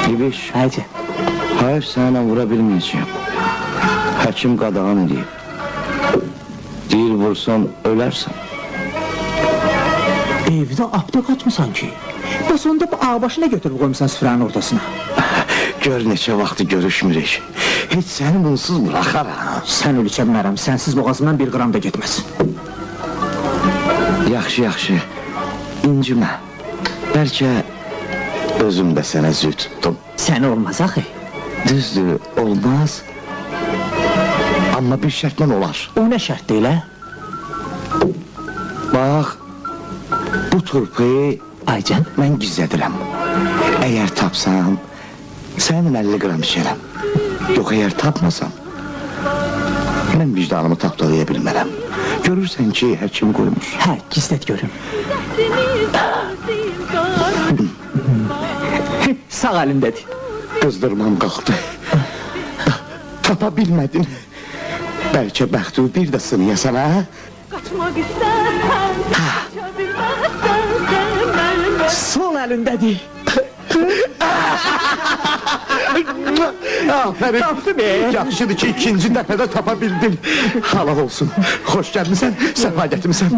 İbiş, Hacı. hayır sana vura bilmeyeceğim. Həkim qadağan edeyim. Deyir vursan ölərsən. Evdə aptek açmısan ki. Bəs onda bu ağbaşı nə götürüb qoymusan süfrənin ortasına? Gör neçə vaxtı görüşmürük. Heç səni bunsuz bıraxaram. Sən öl içə bilmərəm, sənsiz boğazımdan bir qram da getməz. Yaxşı, yaxşı. İncimə. Bəlkə özüm də sənə züy tutdum. Səni olmaz axı. Düzdür, olmaz. Amma bir şərtlə olar. O nə şərt deyil, hə? Bax, bu turpayı Aycan, mən gizlədirəm. Əgər tapsam, sənin 50 qram içərəm. Yox, əgər tapmasam, mən vicdanımı tapdalaya bilmərəm. Görürsən ki, həkim qoymuş. hə, gizlət görüm. Sağ əlimdədir. Qızdırmam qalxdı. Tapa bilmədin. Bəlkə bəxtini bir də sınayasan, hə? Kaçmak istersen, kaçabilmezsen sevmem. Sol əlimdədir. Aferin. Tapdı be. Yaxşıdır ki, ikinci dəfədə tapa bildin. Halal olsun. Xoş gəlmisən, səfa gətirmisən.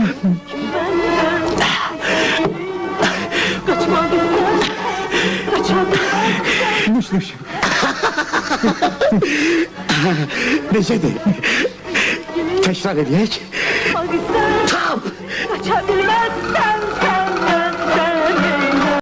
Kaçmak istersen, kaçabilmezsen. Nuş. Necədir? Təkrar edək. Kaçmak istersen, Tap! kaçabilmezsen